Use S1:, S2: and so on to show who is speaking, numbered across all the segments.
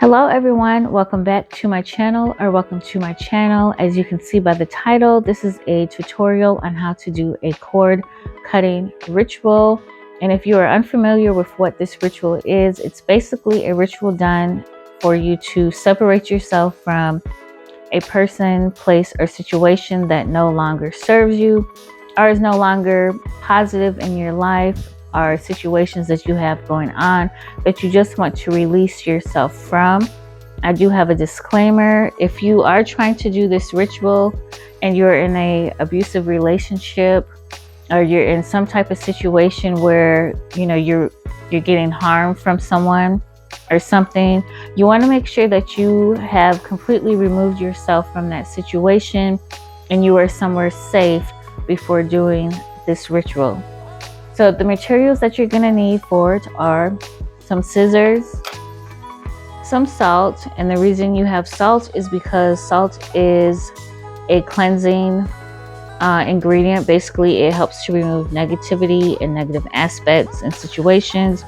S1: Hello everyone, welcome back to my channel, or welcome to my channel. As you can see by the title, this is a tutorial on how to do a cord cutting ritual. And if you are unfamiliar with what this ritual is, it's basically a ritual done for you to separate yourself from a person, place, or situation that no longer serves you or is no longer positive in your life, or situations that you have going on that you just want to release yourself from. I do have a disclaimer. If you are trying to do this ritual and you're in a abusive relationship, or you're in some type of situation where you're getting harmed from someone or something, you want to make sure that you have completely removed yourself from that situation and you are somewhere safe before doing this ritual. So the materials that you're going to need for it are some scissors, some salt, and the reason you have salt is because salt is a cleansing ingredient. Basically, it helps to remove negativity and negative aspects and situations.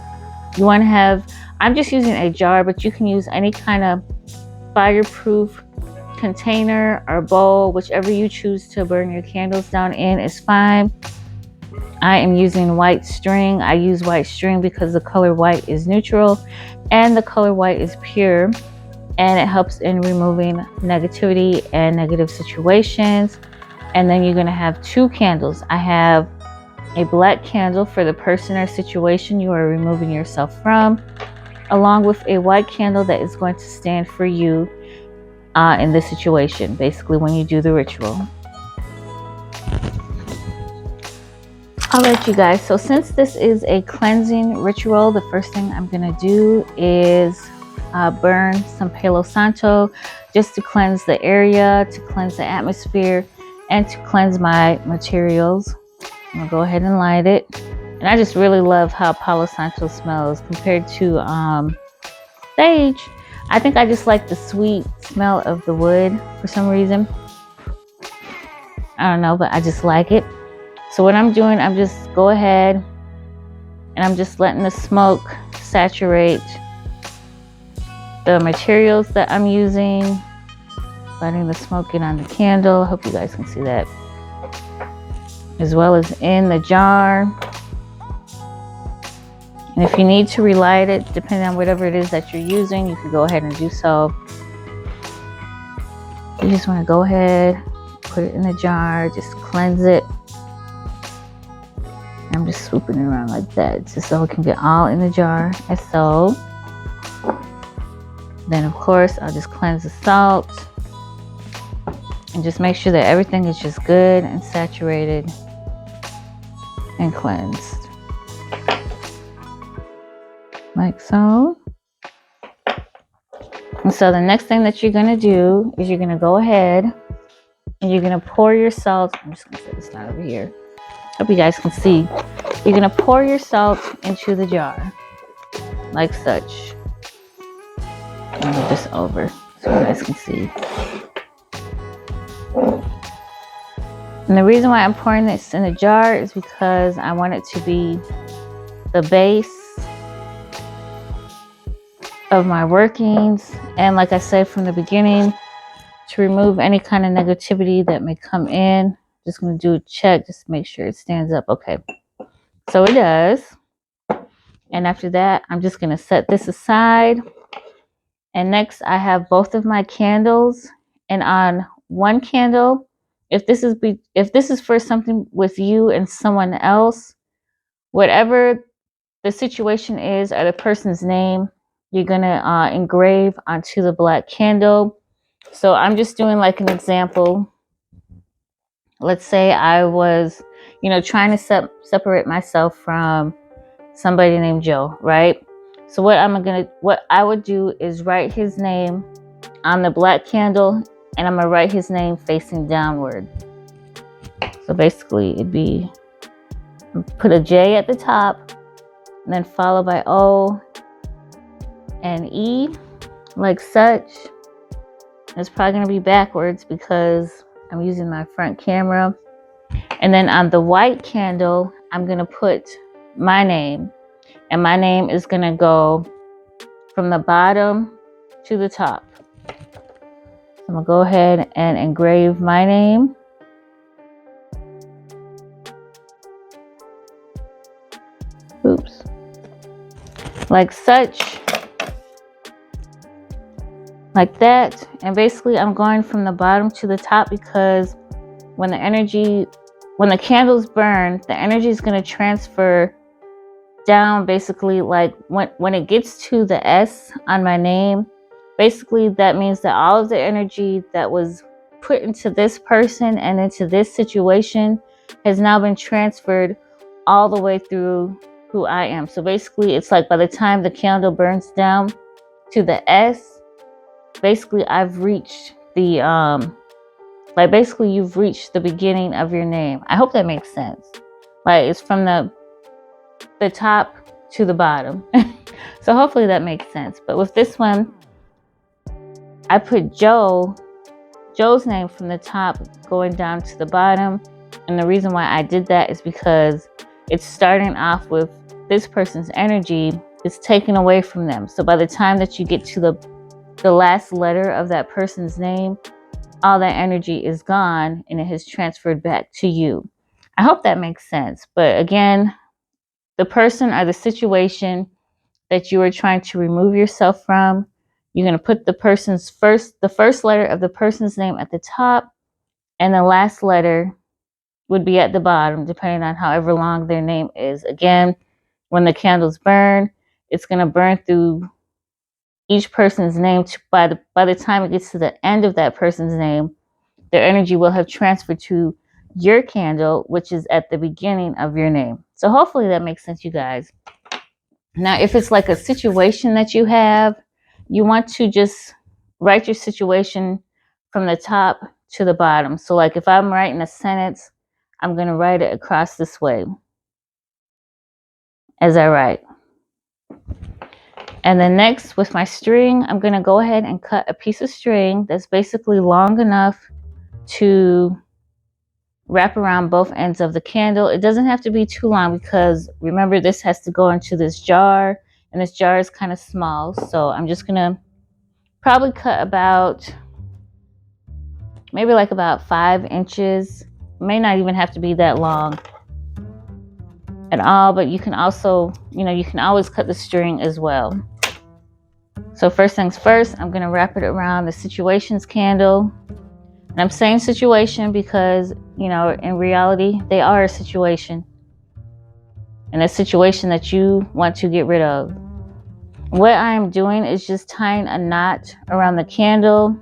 S1: You want to have, I'm just using a jar, but you can use any kind of fireproof container or bowl, whichever you choose to burn your candles down in is fine. I am using white string. I use white string because the color white is neutral and the color white is pure, and it helps in removing negativity and negative situations. And then you're going to have two candles. I have a black candle for the person or situation you are removing yourself from, along with a white candle that is going to stand for you in this situation, basically when you do the ritual. Alright you guys, so since this is a cleansing ritual, the first thing I'm going to do is burn some Palo Santo just to cleanse the area, to cleanse the atmosphere, and to cleanse my materials. I'm going to go ahead and light it. And I just really love how Palo Santo smells compared to sage. I think I just like the sweet smell of the wood for some reason. I don't know, but I just like it. So what I'm doing, I'm just go ahead and I'm just letting the smoke saturate the materials that I'm using, letting the smoke get on the candle. I hope you guys can see that, as well as in the jar. And if you need to relight it, depending on whatever it is that you're using, you can go ahead and do so. You just want to go ahead, put it in the jar, just cleanse it. I'm just swooping it around like that, just so it can get all in the jar, as so. Then of course, I'll just cleanse the salt and just make sure that everything is just good and saturated and cleansed. Like so. And so the next thing that you're going to do is you're going to go ahead and you're going to pour your salt. I'm just going to set this down over here. Hope you guys can see. You're going to pour your salt into the jar like such. And move this over so you guys can see. And the reason why I'm pouring this in the jar is because I want it to be the base of my workings, and like I said from the beginning, to remove any kind of negativity that may come in. Just going to do a check just to make sure it stands up. Okay, so it does. And after that, I'm just going to set this aside. And next I have both of my candles, and on one candle, if this is for something with you and someone else, whatever the situation is or the person's name, you're going to engrave onto the black candle. So I'm just doing like an example. Let's say I was, trying to separate myself from somebody named Joe, right? So what I would do is write his name on the black candle, and I'm going to write his name facing downward. So basically it'd be, put a J at the top, and then followed by O and E, like such. It's probably going to be backwards because I'm using my front camera. And then on the white candle, I'm going to put my name. And my name is going to go from the bottom to the top. So I'm going to go ahead and engrave my name. Oops. Like such. Like that. And basically I'm going from the bottom to the top because when the candles burn, the energy is going to transfer down. Basically, like when it gets to the S on my name, basically that means that all of the energy that was put into this person and into this situation has now been transferred all the way through who I am. So basically it's like by the time the candle burns down to the S, basically I've reached the like basically you've reached the beginning of your name. I hope that makes sense. Like it's from the top to the bottom. So hopefully that makes sense. But with this one, I put Joe's name from the top going down to the bottom. And the reason why I did that is because it's starting off with this person's energy. It's taken away from them. So by the time that you get to the last letter of that person's name, all that energy is gone and it has transferred back to you. I hope that makes sense. But again, the person or the situation that you are trying to remove yourself from, you're going to put the first letter of the person's name at the top, and the last letter would be at the bottom, depending on however long their name is. Again, when the candles burn, it's going to burn through each person's name. By the time it gets to the end of that person's name, their energy will have transferred to your candle, which is at the beginning of your name. So hopefully that makes sense, you guys. Now, if it's like a situation that you have, you want to just write your situation from the top to the bottom. So like if I'm writing a sentence, I'm going to write it across this way as I write. And then next with my string, I'm going to go ahead and cut a piece of string that's basically long enough to wrap around both ends of the candle. It doesn't have to be too long because remember this has to go into this jar, and this jar is kind of small. So I'm just going to probably cut about maybe like about 5 inches. It may not even have to be that long at all, but you can also, you can always cut the string as well. So first things first, I'm going to wrap it around the situations candle. And I'm saying situation because, in reality, they are a situation. And a situation that you want to get rid of. What I am doing is just tying a knot around the candle.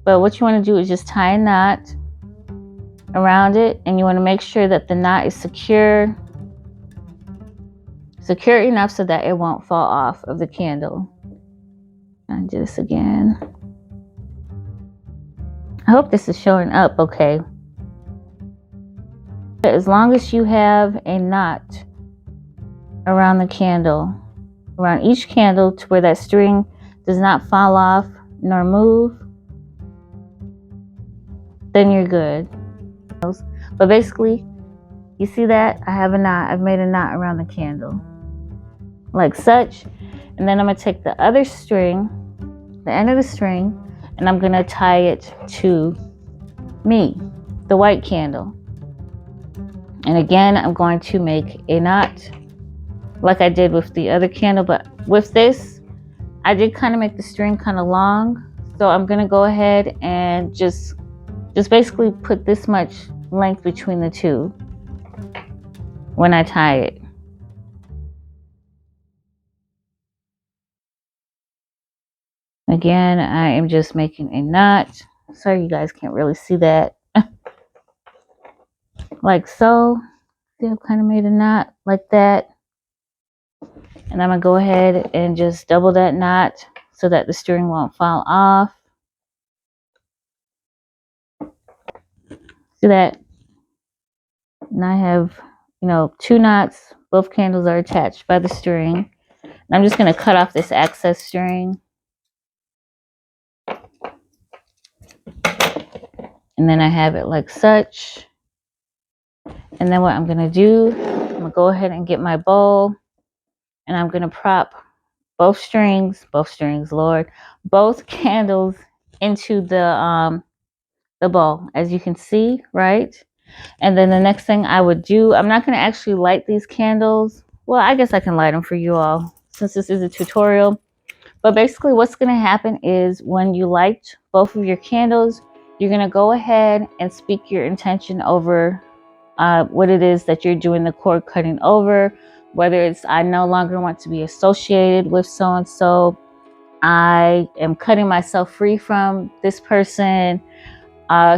S1: But what you want to do is just tie a knot around it. And you want to make sure that the knot is secure enough so that it won't fall off of the candle. I'll do this again. I hope this is showing up okay. As long as you have a knot around the candle, around each candle to where that string does not fall off nor move, then you're good. But basically, you see that? I have a knot. I've made a knot around the candle. Like such. And then I'm going to take the other string, the end of the string, and I'm going to tie it to me, the white candle. And again, I'm going to make a knot like I did with the other candle. But with this, I did kind of make the string kind of long. So I'm going to go ahead and just basically put this much length between the two when I tie it. Again, I am just making a knot. Sorry you guys can't really see that. Like so. See, I've kind of made a knot like that. And I'm going to go ahead and just double that knot so that the string won't fall off. See that? And I have, 2 knots. Both candles are attached by the string. And I'm just going to cut off this excess string. And then I have it like such. And then what I'm going to do, I'm going to go ahead and get my bowl. And I'm going to prop Lord, both candles into the bowl, as you can see, right? And then the next thing I would do, I'm not going to actually light these candles. Well, I guess I can light them for you all since this is a tutorial. But basically what's going to happen is when you light both of your candles, you're going to go ahead and speak your intention over what it is that you're doing the cord cutting over. Whether it's, I no longer want to be associated with so-and-so. I am cutting myself free from this person.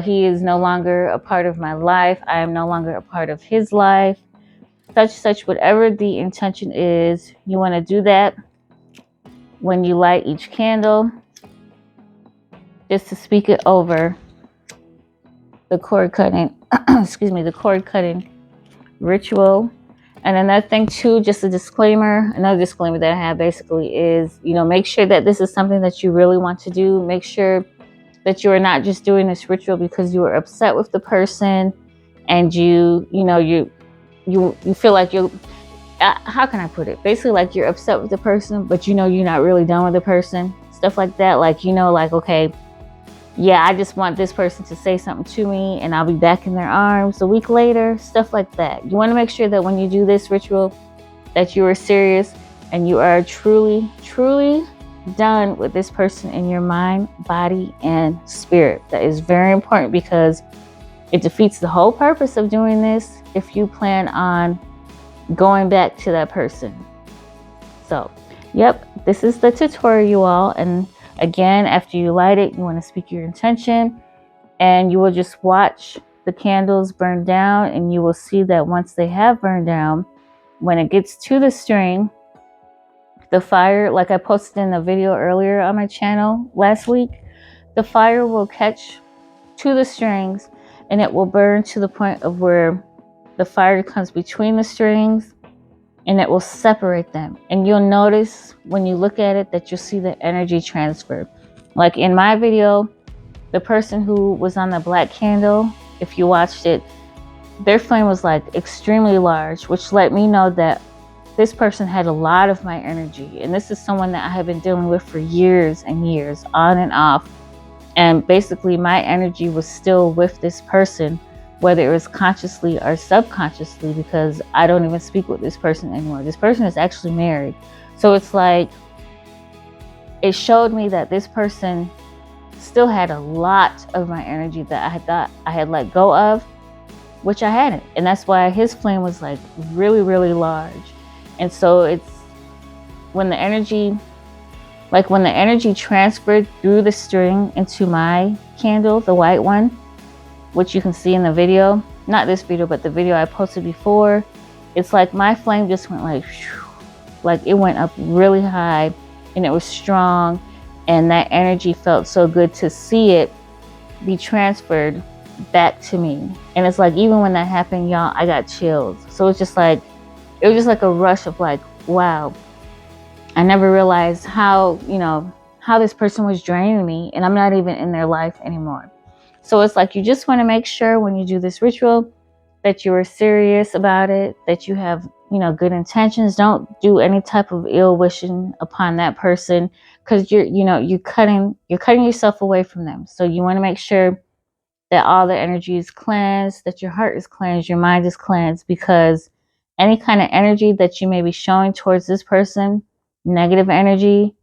S1: He is no longer a part of my life. I am no longer a part of his life. Such, whatever the intention is, you want to do that when you light each candle, just to speak it over the cord cutting, excuse me, the cord cutting ritual. And another thing too, just a disclaimer, another disclaimer that I have basically is, make sure that this is something that you really want to do. Make sure that you are not just doing this ritual because you are upset with the person and you feel like you're, how can I put it? Basically like you're upset with the person, but you're not really done with the person. Stuff like that. Like, okay, yeah, I just want this person to say something to me and I'll be back in their arms a week later. Stuff like that. You want to make sure that when you do this ritual that you are serious and you are truly, truly done with this person in your mind, body, and spirit. That is very important because it defeats the whole purpose of doing this if you plan on going back to that person. So, yep, this is the tutorial, you all. And again, after you light it, you want to speak your intention and you will just watch the candles burn down, and you will see that once they have burned down, when it gets to the string, the fire, like I posted in the video earlier on my channel last week, the fire will catch to the strings and it will burn to the point of where the fire comes between the strings and it will separate them. And you'll notice when you look at it that you'll see the energy transfer. Like in my video, the person who was on the black candle, if you watched it, their flame was like extremely large, which let me know that this person had a lot of my energy. And this is someone that I have been dealing with for years and years, on and off. And basically my energy was still with this person, whether it was consciously or subconsciously, because I don't even speak with this person anymore. This person is actually married. So it's like, it showed me that this person still had a lot of my energy that I thought I had let go of, which I hadn't. And that's why his flame was like really, really large. And so it's when the energy transferred through the string into my candle, the white one, which you can see in the video, not this video, but the video I posted before, it's like my flame just went like it went up really high and it was strong, and that energy felt so good to see it be transferred back to me. And it's like, even when that happened, y'all, I got chills. So it's just like, it was just like a rush of like, wow, I never realized how this person was draining me, and I'm not even in their life anymore. So it's like, you just want to make sure when you do this ritual that you are serious about it, that you have, good intentions. Don't do any type of ill wishing upon that person, because you're cutting yourself away from them. So you want to make sure that all the energy is cleansed, that your heart is cleansed, your mind is cleansed, because any kind of energy that you may be showing towards this person, negative energy,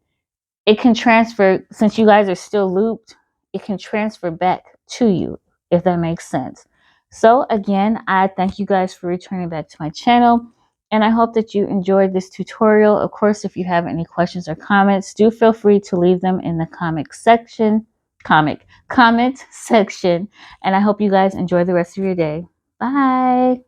S1: it can transfer, since you guys are still looped, it can transfer back to you, if that makes sense. So again, I thank you guys for returning back to my channel, and I hope that you enjoyed this tutorial. Of course, if you have any questions or comments, do feel free to leave them in the comment section, and I hope you guys enjoy the rest of your day. Bye.